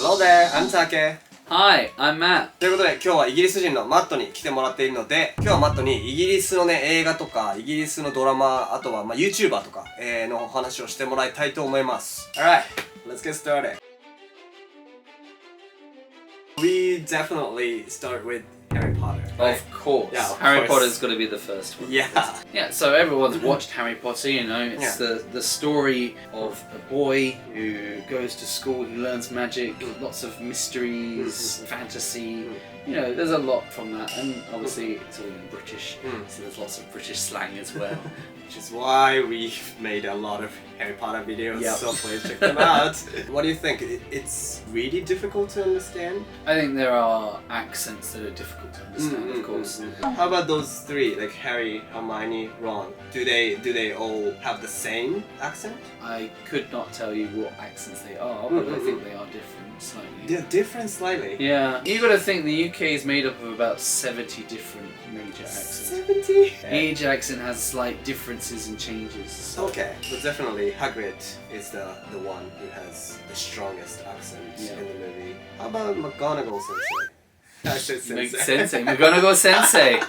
Hello there, I'm Take. Hi, I'm Matt. ということで今日はイギリス人のマットに来てもらっているので、今日はマットにイギリスのね映画とかイギリスのドラマ、あとはYouTuber とか、のお話をしてもらいたいと思います。Alright, let's get started. We definitely start with Harry Potter. Right? Of course. Yeah, of Harry course. Potter's got to be the first one. Yeah. Yeah, so everyone's watched Harry Potter, you know. It's the story of a boy who goes to school, he learns magic, lots of mysteries, fantasy. You know, there's a lot from that, and obviously it's all in British, so there's lots of British slang as well. Which is why we've made a lot of Harry Potter videos, Yep. so please check them out. What do you think? It's really difficult to understand? I think there are accents that are difficult to understand, of course. How about those three, like Harry, Hermione, Ron? Do they all have the same accent? I could not tell you what accents they are, but I think they are different slightly. They're different slightly. Yeah, you got to think the UK is made up of about 70 different major accents. 70? Each accent has slight differences and changes. So. Okay, but definitely Hagrid is the one who has the strongest accent in the movie. How about McGonagall sensei? I said sensei. McGonagall sensei.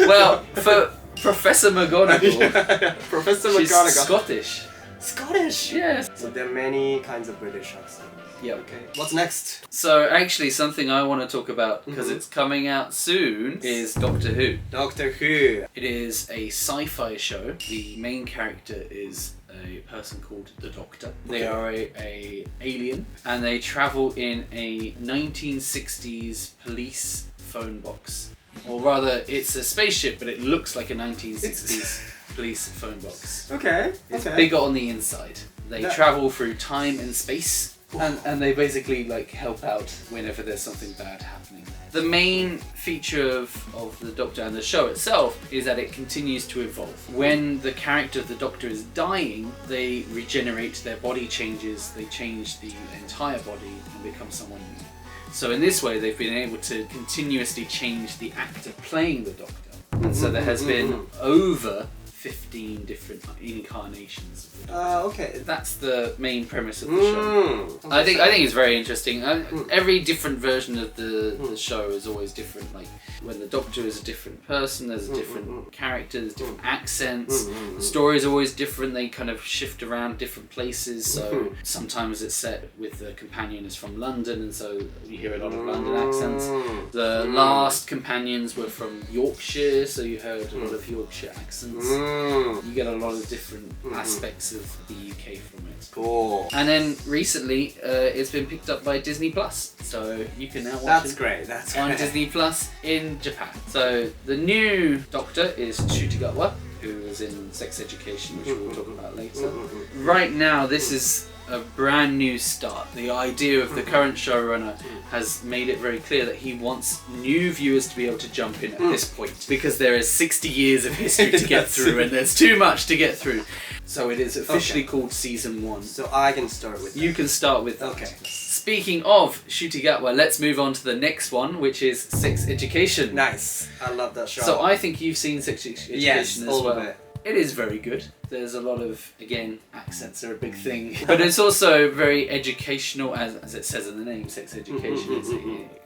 Well, for Professor McGonagall, Professor she's McGonagall. Scottish. Scottish? Yes. So there are many kinds of British accents. Yeah. Okay. What's next? So actually something I want to talk about, because it's coming out soon, is Doctor Who. Doctor Who. It is a sci-fi show. The main character is a person called the Doctor. They are a alien, and they travel in a 1960s police phone box. Or rather, it's a spaceship, but it looks like a 1960s police phone box. Okay. It's bigger on the inside. They travel through time and space. And they basically like help out whenever there's something bad happening. The main feature of the Doctor and the show itself is that it continues to evolve. When the character of the Doctor is dying, they regenerate, their body changes, they change the entire body and become someone new. So in this way, they've been able to continuously change the actor playing the Doctor. And so there has been over 15 different incarnations. Okay. That's the main premise of the show. I think it's very interesting. Every different version of the show is always different. Like when the Doctor is a different person, there's a different character, there's different accents. The story is always different. They kind of shift around different places. So sometimes it's set with the companion is from London, and so you hear a lot of London accents. The last companions were from Yorkshire, so you heard a lot of Yorkshire accents. You get a lot of different aspects of the UK from it. Cool. And then recently, it's been picked up by Disney Plus, so you can now watch it That's on great. Disney Plus in Japan. So the new Doctor is Shutigawa, who is in Sex Education, which we'll talk about later. Right now, this is a brand new start. The idea of the current showrunner has made it very clear that he wants new viewers to be able to jump in at this point, because there is 60 years of history to get through and there's too much to get through. So it is officially called Season 1. So I can start with that. You can start with that. Okay. Speaking of Shutigawa, let's move on to the next one, which is Sex Education. Nice. I love that show. So I think you've seen Sex Education yes, as all well. of it. It is very good. There's a lot of, again, accents are a big thing. But it's also very educational, as it says in the name, Sex Education.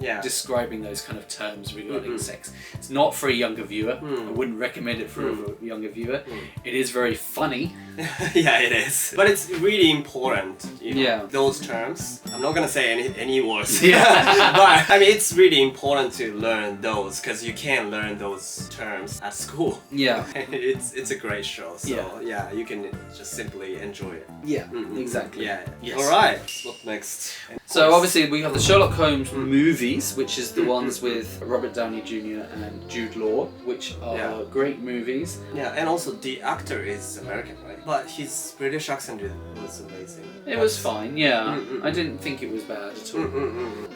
It's describing those kind of terms regarding sex. It's not for a younger viewer. I wouldn't recommend it for a younger viewer. It is very funny. Yeah, it is. But it's really important, you know, those terms. I'm not gonna say any words. But I mean, it's really important to learn those, because you can't learn those terms at school. Yeah. It's a great show, so yeah, you can just simply enjoy it. Yeah, exactly. Yeah. Yes. Alright, what next? So obviously we have the Sherlock Holmes movies, which is the ones with Robert Downey Jr. and Jude Law, which are great movies. Yeah, and also the actor is American, right? But his British accent was amazing. It was fine, yeah. I didn't think it was bad at all.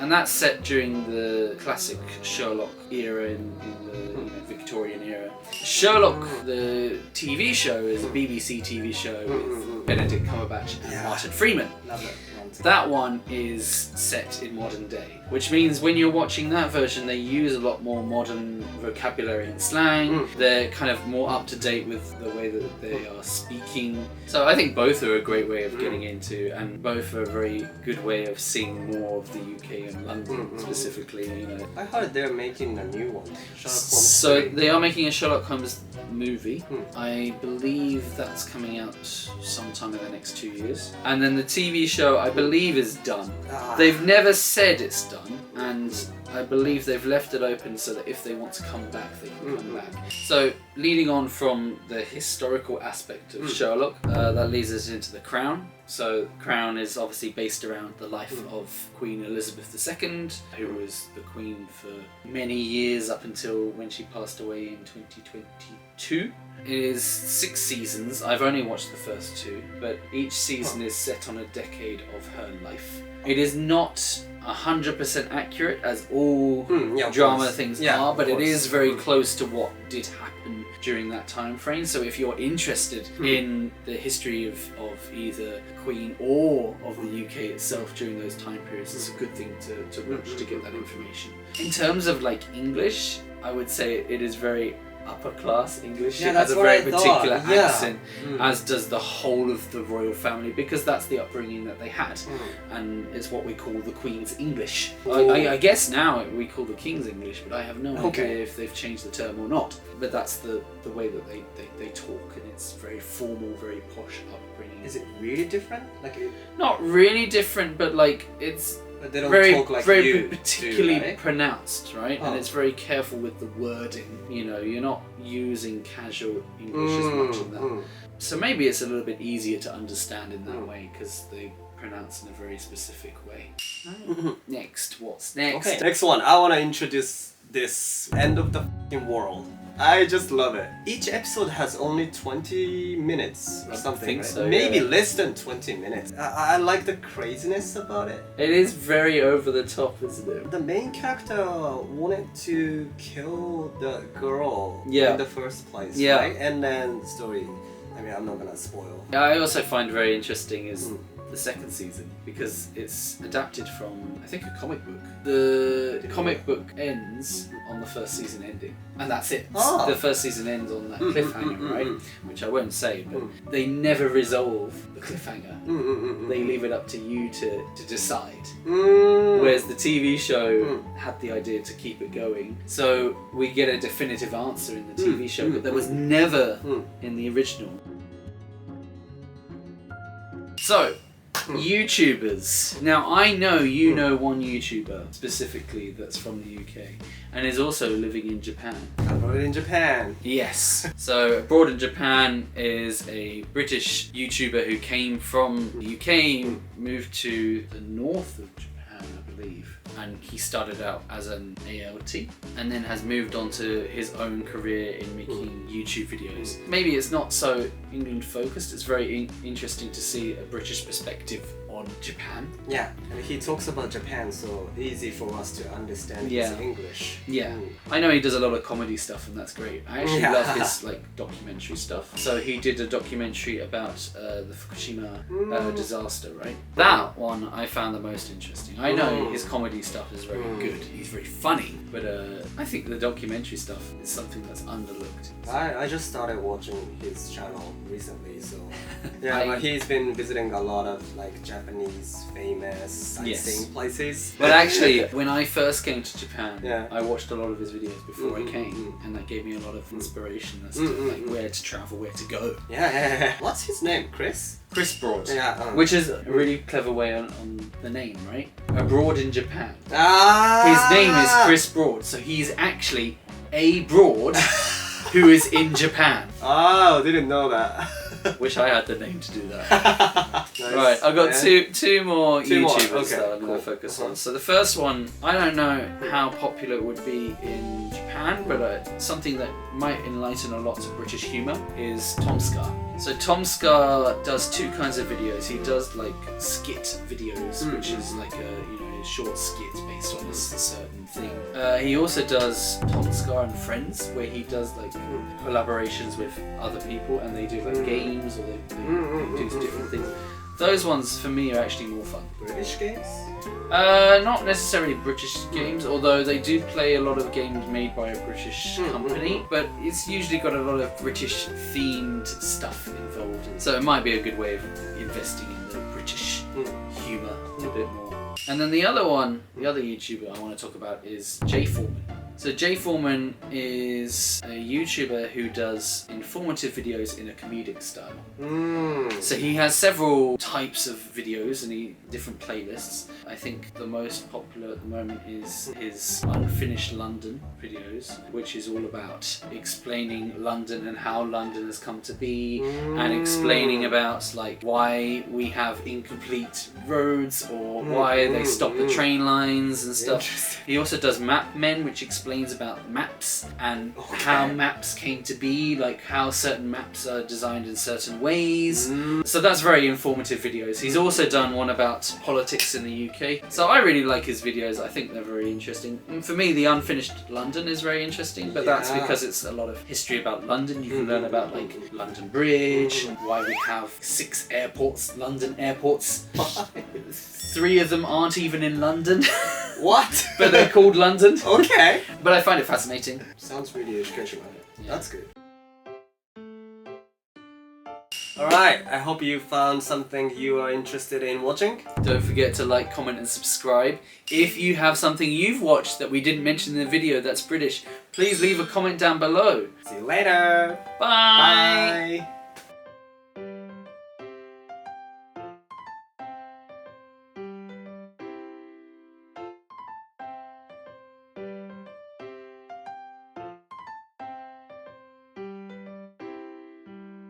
And that's set during the classic Sherlock era in the Victorian era. Sherlock, the TV show, is a BBC TV show with Benedict Cumberbatch and Martin Freeman. Love it. That one is set in modern day, which means when you're watching that version, they use a lot more modern vocabulary and slang. They're kind of more up to date with the way that they are speaking. So I think both are a great way of getting into, and both are a very good way of seeing more of the UK and London specifically. You know, I heard they're making a new one. So they are making a Sherlock Holmes movie. I believe that's coming out sometime in the next 2 years. And then the TV show, I believe, is done. They've never said it's done, and I believe they've left it open so that if they want to come back, they can come back. So, leading on from the historical aspect of Sherlock, that leads us into The Crown. So, Crown is obviously based around the life of Queen Elizabeth II, who was the Queen for many years up until when she passed away in 2022. It is 6 seasons. I've only watched the first 2, but each season is set on a decade of her life. It is not 100% accurate as all drama things are, but it is very close to what did happen during that time frame. So if you're interested in the history of either the Queen or of the UK itself during those time periods, it's a good thing to watch to get that information. In terms of like English, I would say it is very upper class English. It has a very particular accent, as does the whole of the royal family, because that's the upbringing that they had, and it's what we call the Queen's English. I guess now we call the King's English, but I have no idea if they've changed the term or not. But that's the way that they talk, and it's very formal, very posh upbringing. Is it really different? Not really different, but like it's they don't very, talk like very you particularly do, right? pronounced, right? And it's very careful with the wording. You know, you're not using casual English as much in that. So maybe it's a little bit easier to understand in that way because they pronounce in a very specific way. Next, what's next? Okay, next one. I want to introduce this End of the F***ing World. I just love it. Each episode has only 20 minutes or something. I think so, maybe less than 20 minutes. I like the craziness about it. It is very over the top, isn't it? The main character wanted to kill the girl in the first place, right? And then story. I mean, I'm not gonna spoil. I also find very interesting is the second season, because it's adapted from, I think, a comic book. The comic book ends on the first season ending, and that's it. The first season ends on that cliffhanger, right? Which I won't say, but they never resolve the cliffhanger. They leave it up to you to decide. Whereas the TV show had the idea to keep it going, so we get a definitive answer in the TV show, but there was never in the original. So, YouTubers. Now I know you know one YouTuber specifically that's from the UK and is also living in Japan. Abroad in Japan. Yes. So Abroad in Japan is a British YouTuber who came from the UK, moved to the north of Japan, I believe. And he started out as an ALT and then has moved on to his own career in making YouTube videos. Maybe it's not so England focused, it's very interesting to see a British perspective on Japan. Yeah, I mean, he talks about Japan, so easy for us to understand his English. Yeah, I know he does a lot of comedy stuff and that's great. I actually love his like documentary stuff. So he did a documentary about the Fukushima disaster, right? That one I found the most interesting. I know his comedy stuff is very good, he's very funny, but I think the documentary stuff is something that's underlooked. I just started watching his channel recently, so but he's been visiting a lot of like Japanese famous sightseeing places. Well, actually, when I first came to Japan, I watched a lot of his videos before I came, and that gave me a lot of inspiration as to like where to travel, where to go. What's his name? Chris Broad. Which is a really clever way on the name, right? Abroad in Japan. His name is Chris Broad, so he's actually a Broad who is in Japan. Oh, didn't know that. Wish I had the name to do that. Nice. Right, I've got two more YouTubers that I'm going to focus on. So the first one, I don't know how popular it would be in Japan, but something that might enlighten a lot of British humour is Tom Ska. So Tom Ska does two kinds of videos. He does like skit videos, which is like a short skit based on a certain thing. He also does Ska and Friends, where he does like collaborations with other people, and they do like games or they do different things. Those ones for me are actually more fun. British games? Not necessarily British games, although they do play a lot of games made by a British company, but it's usually got a lot of British themed stuff involved. So it might be a good way of investing in the British humour a bit more. And then the other YouTuber I want to talk about is Jay Foreman. So Jay Foreman is a YouTuber who does informative videos in a comedic style. So he has several types of videos and different playlists. I think the most popular at the moment is his Unfinished London videos, which is all about explaining London and how London has come to be, and explaining about like why we have incomplete roads or why they stop the train lines and stuff. He also does Map Men, which explains about maps and how maps came to be, like how certain maps are designed in certain ways. So that's very informative videos. He's also done one about politics in the UK. So I really like his videos. I think they're very interesting. And for me, the Unfinished London is very interesting, but that's because it's a lot of history about London. You can learn about like London Bridge, why we have 6 airports, London airports. 3 of them aren't even in London. What? But they're called London. Okay. But I find it fascinating. Sounds really educational. That's good. Alright, I hope you found something you are interested in watching. Don't forget to like, comment and subscribe. If you have something you've watched that we didn't mention in the video that's British, please leave a comment down below. See you later. Bye. Bye.